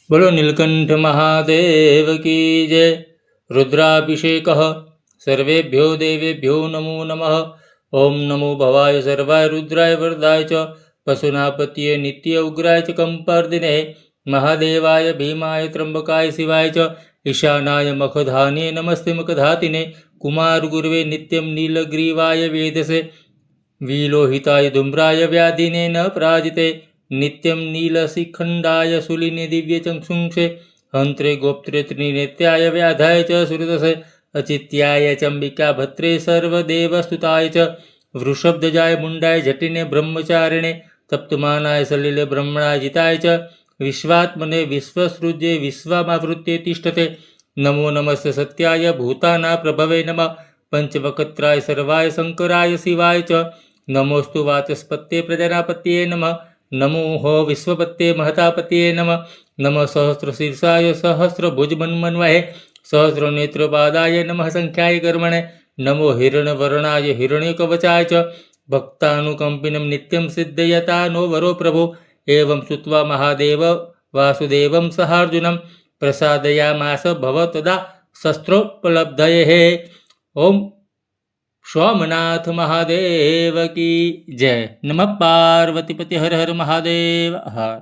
बोलो नीलकंठ महादेव की जय। रुद्राभिषेक सर्वेभ्यो देवेभ्यो नमो नमः। ओम नमो भवाय सर्वाय रुद्राय वरदाय च पशुनापतये नित्य उग्राय च कंपर्दिने महादेवाय भीमाय त्र्यंबकाय शिवाय च ईशानाय मखधाने नमस्ते मखधातिने कुमार गुरुवे नित्यं नीलग्रीवाय वेदसे विलोहिताय धूम्राय व्याधिने न पराजिते नित्यं नीलशिखण्डाय शूलिने दिव्यचक्षुंषे हन्त्रे गोप्त्रे त्रिनेत्याय व्याधाय च सुहृदसे अचित्याय चम्बिका भद्रे सर्वदेवस्तुताय च वृषभध्वजाय मुण्डाय जटिने ब्रह्मचारिणे तप्तमानाय सलिले ब्रह्मणाजिताय च विश्वात्मने विश्वसृज्ये विश्वमावृत्ये तिष्ठते नमो नमस्ते सत्याय भूताना प्रभवे नमः पंचवक्त्राय सर्वाय शंकराय शिवाय च नमोस्तु वाचस्पत्ये प्रजापतये नमः नमो विश्वपत्ये महतापतये नमः नमः सहस्रशीर्षाय सहस्रभुजमन्मन्वहे सहस्रनेत्रपादाय नमः संख्याय कर्मणे नमो हिरण्यवर्णाय हिरण्यकवचाय च भक्तानुकंपिनं नित्यं सिद्धयता नो वरो प्रभो एवं श्रुत्वा महादेव वासुदेवं सहार्जुनं प्रसादयामास भवतदा शस्त्रोपलब्धये। ओम सोमनाथ महादेव की जय। नमः पार्वतीपति हर हर महादेव हर।